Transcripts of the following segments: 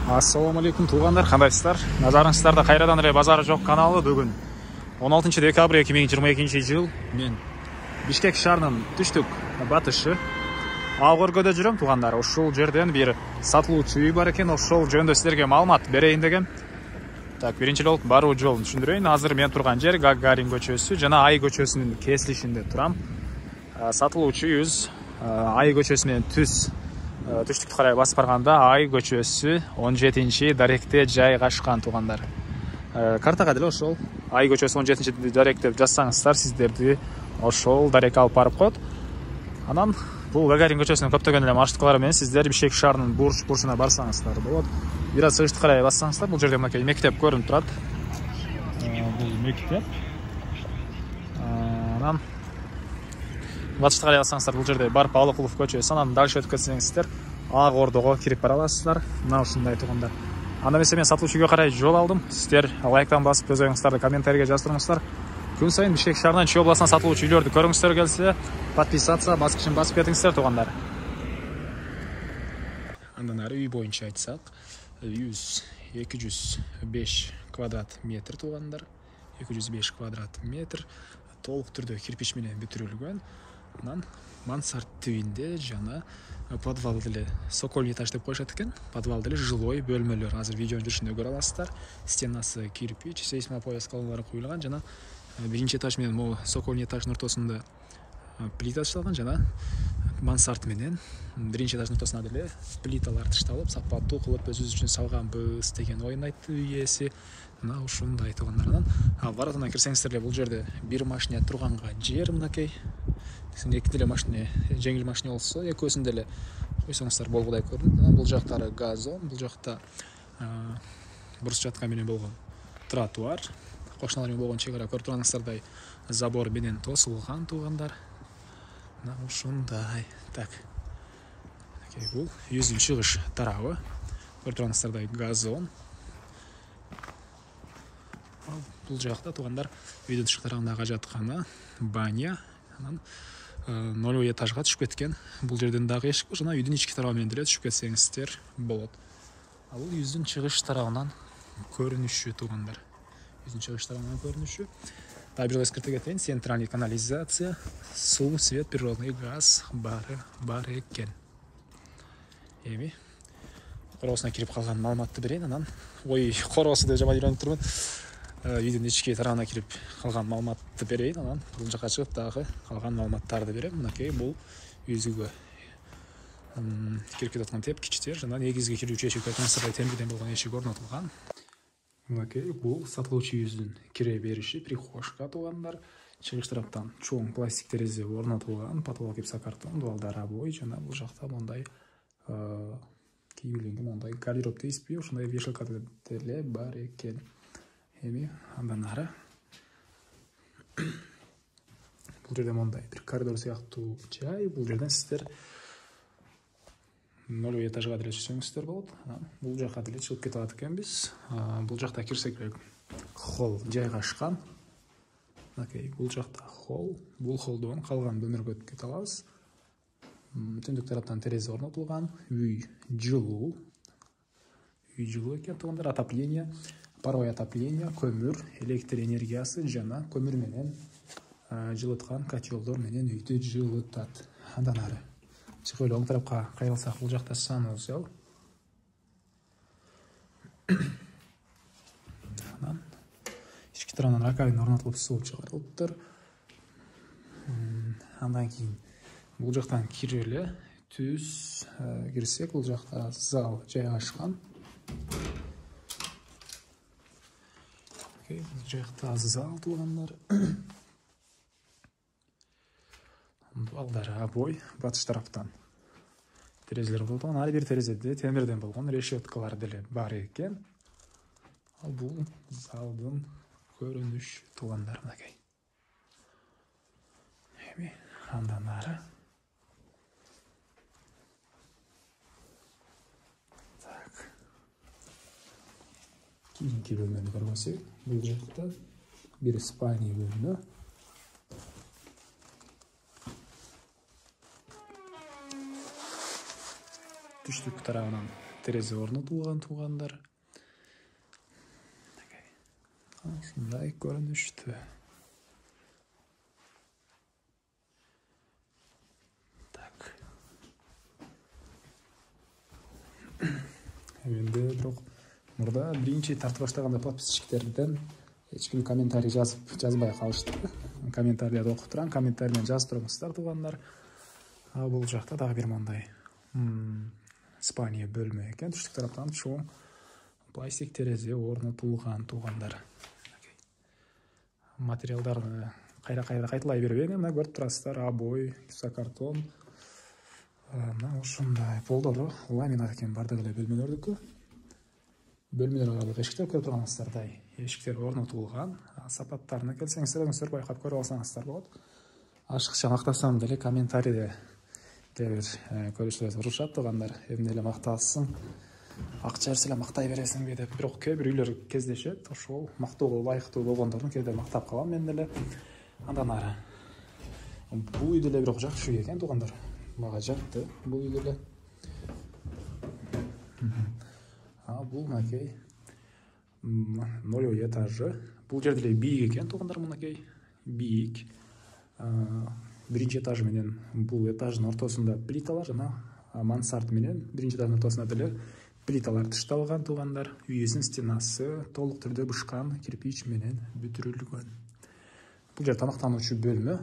Ассаламу алейкум туғандар, қандайсыздар? Назарыңыздарда қайрадан эле базары жоқ каналы. Бүгін 16 декабрь 2022 жыл. Мен Бишкек шаарынын түштүк батышы Алгоргөдө жүрөм туғандар. Ошол жерден бир сатылуучу үй бар экен. Ошол жөнүндө силерге маалымат берейин дегем. Так, биринчи болуп баруу жолун түшүндүрөйүн. Азыр мен турган жер Гагарин көчөсү жана Ай көчөсүнүн кесилишинде турам. Сатылуучу үйүбүз Ай көчөсү менен түштүктү карай басып барганда Ай көчөсү 17 даректе жайгашкан тугандар. Картага деле ошол Ай көчөсү 17 дарек деп жазсаңыздар, сиздерди ошол дарек алып барып коет. Анан бул Гагарин көчөсүнүн көптөгөн эле маршруткалары менен сиздер Бишкек шаарынын бурчуна барсаңыздар болот. Бир аз чыгыштı карай бассаңыздар, бул жерде мынакей мектеп көрүнүп турат. Бул мектеп. Анан батышты карай бассаңыздар, бул жерде Барып Алыкулов көчөсү, анан дальше өтүп кетсеңиздер Ак Ордого кирип бара аласыздар. Мына ушундай тугандар. Анда эмесе мен сатылуучуга карай жол алдым. Сиздер лайктан басып, өз оюңуздарды комментарийге жаздырыңыздар. Күн сайын Бишкек шаарынан Чүй областынан сатылуучу үйлөрдү көрүңүздөр келсе, подписаться баскычын басып кетиңиздер тугандар. Андан ары үй боюнча айтсак, 205 квадрат метр тугандар. 205 квадрат метр толук түрдө кирпич менен бүтүрүлгөн. Анан мансард түбүндө жана подвал деле сокольный этаж деп коюшат экен. Подвал деле жилой бөлмөлөр. Азыр видеонун жүрүшүндө көрө аласыздар. Стенасы кирпич, сейсмопояс колоналары куюлган жана биринчи этаж менен могу сокольный этаждын ортосунда плита ташталган жана мансард менен биринчи этаждын ортосуна деле плиталар ташталып, сапаттуу кылып өзүбүз үчүн салганбыз деген оюн айтты үй ээси. Мына ушундай тугандардан. Баратынан кирсеңиздер эле бул жерде бир машина турганга жер мынакей. Эки деле машина, жеңил машина болсо, экөөсүн деле койсоңуздар болгудай көрүнөт. Бул жактары газон, бул жакта бурус жаткан менен болгон тротуар. Кошуналар менен болгон чек ара көрүп турганыңыздардай забор менен тосулган тугандар. Мына ушундай. Так. Бул үйүбүздүн чыгыш тарабы. Көрүп турганыңыздардай газон. Бул жакта тугандар үйдүн тышкы тарабындагы ажаткана, баня. Анан 0 этажга түшүп кеткен. Бул жерден дагы эшик бар, жана үйдүн ички тарабы менен деле түшүп кетсеңиздер болот. Бул үйүбүздүн чыгыш тарабынан көрүнүшү тугандар. Үйүбүздүн чыгыш тарабынан көрүнүшү. Дагы бир эскертип кетейин, центральный канализация, суу, свет, природный газ бар экен. Эми короосуна кирип калган маалыматты берейин, анан короосу деп жаман үйрөнүп турмун. Үйдүн ички тарабына кирип калган маалыматты берейин, анан бул жака чыгып дагы калган маалыматтарды берем. Мынакей бул үйүбүзгө кирип кетаткан тепкичтер жана негизги кирүүчү эшик көрүнүшүндай темирден болгон эшик орнотулган. Мынакей бул сатылуучу үйүбүздүн кире бериши, прихожка тугандар. Чыгыш тараптан чоң пластик терезе орнотулган, потолок гипсокартон, дуалдар рабой жана бул жакта мондай кийимленген мондай гардероб дейсизби, ушундай вешалка деле бар экен. Эми андан ары бул жерде мондай бир коридор сыяктуу жай. Бул жерден сиздер 0 этажга деле түшсөңүздөр болот. Бул жака деле чыгып кете алат экенбиз. Бул жакта кирсек эле холл жайгашкан. Мынакей бул жакта холл. Бул холлдон калган бөлмөлөргө өтүп кете алабыз. Түндүк тараптан терезе орнотулган. Үй жылуу экен тугандар. Отопление, паровое отопление, көмүр, электр энергиясы жана көмүр менен жылыткан котелдор менен үйдү жылытат. Андан ары чыгып эле оң тарапка кайрылсак, бул жакта санузел. Анан ички тарабынан раковина орнотулуп суу чыгарылыптыр. Андан кийин бул жактан киреле түз кирсек, бул жакта зал жайгашкан. Бул жакта зал тугандар. Балдар обой батыш тараптан терезелер болған. Ар бир терезеде темирден болгон решеткалар деле бар экен. Бул залдын көрүнүшү тугандар мынакей. Эми андан ары кийинки бөлмөнү көрсөк, бул жакта бир спальный бөлмө. Түштүк тарабынан терезе орнотулган туугандар. Ушундай көрүнүштү. Так. Менде бирок мурда биринчи тарта баштаганда подписчиктерден эч ким комментарий жазбай калышты. Комментарийлерди окуп турам, комментарийден жазып туруңуздар туугандар. Бул жакта дагы бир мындай Испания бөлмө экен. Түштүк тараптан чоң пластик терезе орнотулган туугандар. Материалдарды кайра кайталай бербейм, мына көрүп турасыздар, обой, гипсокартон. Мына ушундай полдору ламинат экен бардык эле бөлмөлөрдүкү. Бөлмөлөр аралык эшиктер көрүп турганыңыздардай эшиктер орнотулган. Сапаттарына келсеңиздер, өзүңүздөр байкап көрүп алсаңыздар болот. Ашыкча мактасам деле комментарийде кээ бир көрүүчүлөр урушат туугандар. Эмне эле макталсың, акча берсе эле мактай бересиңби деп. Бирок кээ бир үйлөр кездешет, ошол мактоого ылайыктуу болгондорун кээде мактап калам мен деле. Андан ары бул үй деле бирок жакшы үй экен туугандар. Мага жакты бул үй деле. Бул мынакей 0 этажы. Бул жер деле бийик экен туугандар, мынакей бийик. Биринчи этажы менен бул этаждын ортосунда плиталар жана мансард менен биринчи этаждын ортосунда деле плиталар тышталган туугандар. Үйүнүн стенасы толук түрдө бышкан кирпич менен бүтүрүлгөн. Бул жер тамактануучу бөлмө.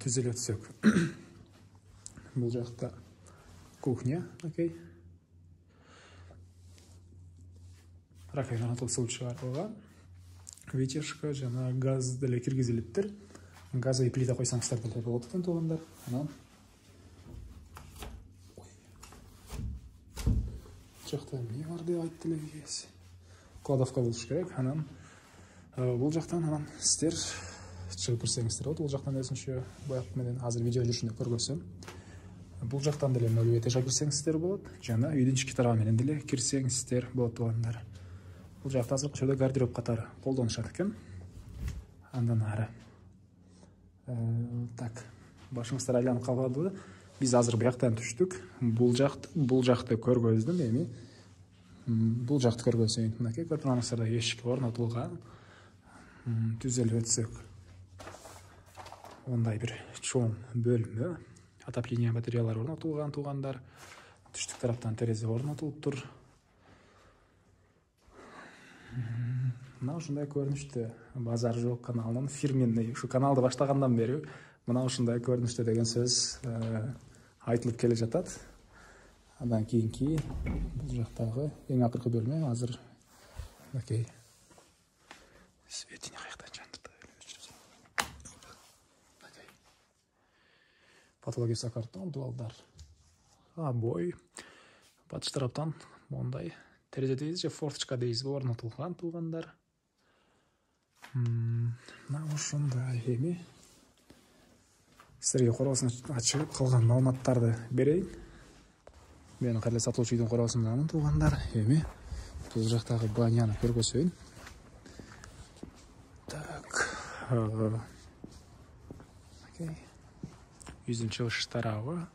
Түзүлө өтсөк. Бул жакта кухня, окей. Раковина суу чыгарылган. Вытяжка жана газ деле киргизилиптир. Газовый плита койсаңыздар деле болот экен туугандар. Анан жакта эмне бар деп айтты элегиз. Кладовка болуш керек. Анан бул жактан анан сиздер чыгып кирсеңиздер болот. Бул жактан өзүнчө бояк менен азыр видео жүрүшүндө көргөзөм. Бул жактан деле 0 этажга кирсеңиздер болот. Жана үйдүн ички тарабы менен деле кирсеңиздер болот туугандар. Бул жакта азыркы учурда гардероб катары колдонушат экен. Андан ары так, башыңыздар айланып калбадыбы? Биз азыр буяктан түштүк. Бул жакты көргөздүм, эми бул жакты көргөзөйүн. Мынакей көрүп турганыңыздардай эшик орнотулган. Түзөлүп өтсөк. Ондай бир чоң бөлмө. Отопление батареялары орнотулган туугандар. Түштүк тараптан терезе орнотулуптур. Мына ушундай көрүнүштө Базар жок каналынын фирменный, ушу каналды баштагандан бери мына ушундай көрүнүштө деген сөз айтылып келе жатат. Андан кийинки бул жактагы эң акыркы бөлмө азыр окей. Светини каяктан жандырды? Потолок гипсокартон, дуалдар. Обой. Батыш тараптан мондай терезе дейбиз же форточка дейбизби орнотулган туугандар. Мына ушундай эми силерге короосун ачып калган маалыматтарды берейин. Мен кайра сатылуучу үйдүн короосундамын туугандар. Эми бул жактагы баняны көргөзөйүн. Так. Окей. Үйдүн чыгыш тарабы.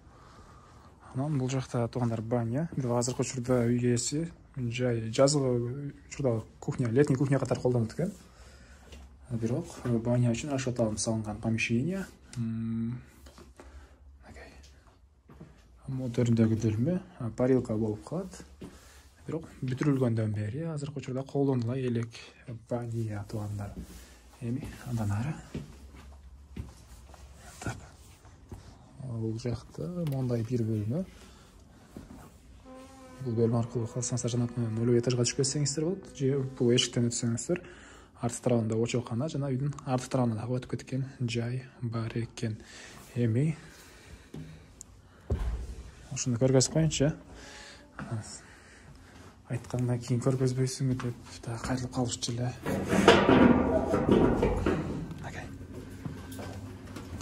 Анан бул жакта туугандар баня. Азыркы учурда үй ээси жай жазгы учурда кухня, летний кухня катары колдонот экен. Бирок баня үчүн расчет алынып салынган помещение. Модерндөгү бөлмө, парилка болуп калат. Бирок бүтүрүлгөндөн бери азыркы учурда колдонула элек баня туугандар. Эми андан ары. Так. Бул жакта мондай бир бөлмө. Бул бөлмө аркылуу калсаңыздар жана 0 этажга түшүп кетсеңиздер болот. Же бул эшиктен өтсөңүздөр арты тарабында очокана жана үйдүн арты тарабына дагы өтүп кеткен жай бар экен. Эми ушуну көргөзүп коеюнчу. Айткандан кийин көргөзбөйсүңбү деп дагы кайрылып калышчу эле.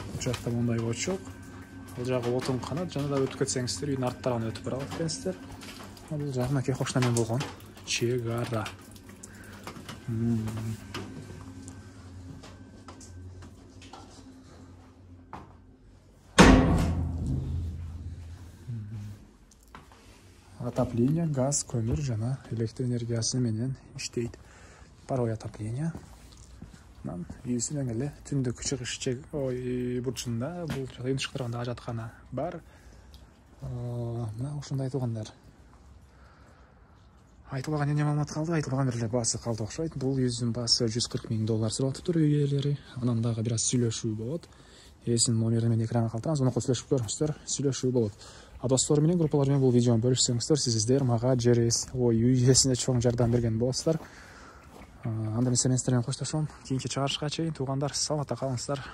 Бул жакта мондай очок. Бул жагы отун канат жана да өтүп кетсеңиздер үйдүн арты тарабына өтүп бара алат экенсиздер. Бул жагы мынакей кошуна менен болгон чек ара. Отопление, газ, көмір жана электр энергиясы менен иштейт. Паровое отопление. Үйүсүнөн эле түндүк чыгыш бурчунда бул ыйынтыштырганда жаткана бар. Мына ушундай айтылгандар. Айтылган эмне маалымат калды? Айтылган эле баасы калды окшойт. Бул үйүнүн баасы $140,000 сурап туруп үй ээлери. Анан дагы бир аз сүйлөшүү болот. Ээсинин номери менен экранга калтырабыз, онуко сүйлөшүп көрүңүздөр, сүйлөшүү болот. Достор менен, группалар менен бул видеону бөлүшсөңүздөр, сиздер мага үй ээсине чоң жардам берген болосуздар. Анда мен сиздер менен коштошом. Кийинки чыгарышка чейин туугандар, саламатта калыңыздар.